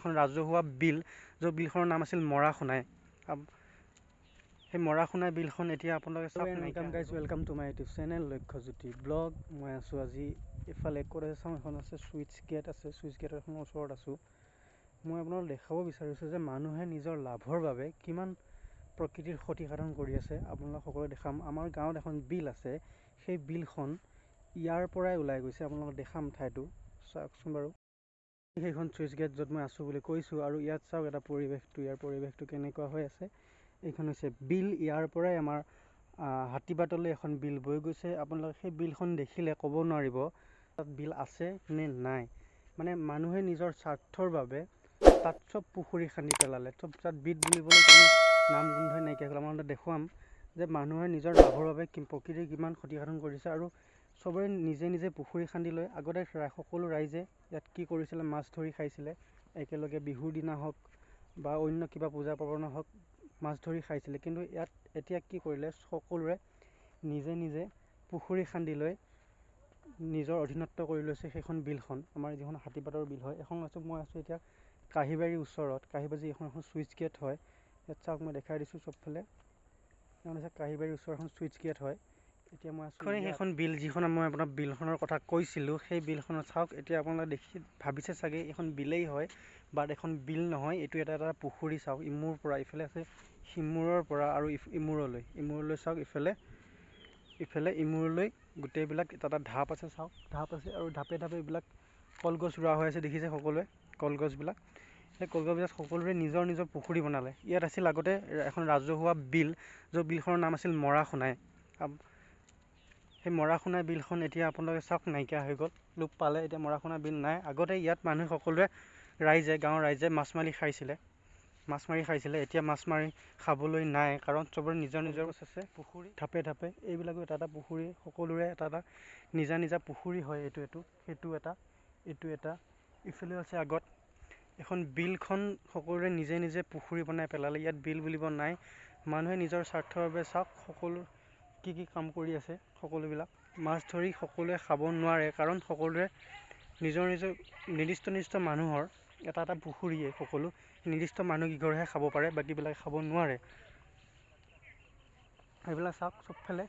এখন ৰাজহুৱা বিল, য'ত বিলখনৰ নাম আছিল মৰা খুনাই। সেই মৰা খুনাই বিলখন এতিয়া আপোনালোকে চাওক। Welcome to my YouTube channel Lakshyajyoti blog. মই আছোঁ আজি এইফালে ক'ত আছে চাওঁ, এখন আছে চুইচ গেট আছে, চুইচ গেটৰ এখন ওচৰত আছোঁ। মই আপোনালোকক দেখাব বিচাৰিছোঁ যে মানুহে নিজৰ লাভৰ বাবে কিমান প্ৰকৃতিৰ ক্ষতিসাধন কৰি আছে। আপোনালোক সকলোৱে দেখাম। আমাৰ গাঁৱত এখন বিল আছে, সেই বিলখন ইয়াৰ পৰাই ওলাই গৈছে। আপোনালোকক দেখাম ঠাইটো, চাওকচোন বাৰু। সেইখন চুইচ গেট য'ত মই আছোঁ বুলি কৈছোঁ, আৰু ইয়াত চাওক এটা পৰিৱেশটো, ইয়াৰ পৰিৱেশটো কেনেকুৱা হৈ আছে। এইখন হৈছে বিল, ইয়াৰ পৰাই আমাৰ হাতীবাটলৈ এখন বিল বৈ গৈছে। আপোনালোকে সেই বিলখন দেখিলে ক'ব নোৱাৰিব তাত বিল আছে নে নাই। মানে মানুহে নিজৰ স্বাৰ্থৰ বাবে তাত চব পুখুৰী খান্দি পেলালে, চব তাত বিল বুলিবলৈ কোনো নাম গোন্ধই নাইকিয়া হ'ল। আপোনালোকে দেখুৱাম যে মানুহে নিজৰ লাভৰ বাবে প্ৰকৃতিৰ কিমান ক্ষতিসাধন কৰিছে, আৰু চবৰে নিজে নিজে পুখুৰী খান্দি লৈ আগতে সকলো ৰাইজে ইয়াত কি কৰিছিলে, মাছ ধৰি খাইছিলে একেলগে। বিহুৰ দিনা হওক বা অন্য কিবা পূজা পাৰ্বণ হওক, মাছ ধৰি খাইছিলে। কিন্তু ইয়াত এতিয়া কি কৰিলে, সকলোৰে নিজে নিজে পুখুৰী খান্দি লৈ নিজৰ অধীনত্ব কৰি লৈছে সেইখন বিলখন। আমাৰ যিখন হাতীবাটৰ বিল হয়, এখন আছোঁ, মই আছোঁ এতিয়া কাঁহীবাৰীৰ ওচৰত। কাঁহীবাৰী এখন চুইচ গেট হয়, ইয়াত চাওক মই দেখাই দিছোঁ চবফালে। এখন আছে কাঁহীবাৰীৰ ওচৰত এখন চুইচ গেট হয়। এতিয়া মই আছোঁ সেইখন বিল, যিখন মই আপোনাক বিলখনৰ কথা কৈছিলোঁ, সেই বিলখনত চাওক। এতিয়া আপোনালোকে দেখি ভাবিছে চাগে এইখন বিলেই হয়, বাট এখন বিল নহয়, এইটো এটা পুখুৰী। চাওক ইমূৰ পৰা ইফালে আছে, সিমূৰৰ পৰা আৰু ইমূৰলৈ চাওক, ইফালে ইমূৰলৈ গোটেইবিলাক এটা ঢাপ আছে। চাওক ঢাপ আছে, আৰু ঢাপে ঢাপে এইবিলাক কলগছ ৰোৱা হৈ আছে, দেখিছে সকলোৱে কলগছবিলাক। সেই কলগছবিলাক সকলোৰে নিজৰ নিজৰ পুখুৰী বনালে। ইয়াত আছিল আগতে এখন ৰাজহুৱা বিল, য'ত বিলখনৰ নাম আছিল মৰা খুনাই। সেই মৰা খুনাই বিলখন এতিয়া আপোনালোকে চাওক নাইকিয়া হৈ গ'ল, লোপ পালে। এতিয়া মৰা খুনাই বিল নাই। আগতে ইয়াত মানুহে সকলোৱে গাঁৱৰ ৰাইজে মাছ মাৰি খাইছিলে। এতিয়া মাছ মাৰি খাবলৈ নাই, কাৰণ চবৰে নিজৰ নিজৰ আছে পুখুৰী ঢাপে ঢাপে। এইবিলাকো এটা পুখুৰী, সকলোৰে এটা নিজা নিজা পুখুৰী হয়। সেইটো এটা ইফালে আছে আগত এখন বিলখন, সকলোৰে নিজে নিজে পুখুৰী বনাই পেলালে। ইয়াত বিল বুলিব নাই। মানুহে নিজৰ স্বাৰ্থৰ বাবে চাওক সকলো কি কাম কৰি আছে। সকলোবিলাক মাছ ধৰি সকলোৱে খাব নোৱাৰে, কাৰণ সকলোৰে নিজৰ নিজৰ নিৰ্দিষ্ট মানুহৰ এটা পুখুৰীয়ে সকলো নিৰ্দিষ্ট মানুহকেইঘৰহে খাব পাৰে, বাকীবিলাকে খাব নোৱাৰে। এইবিলাক চাওক চবফালে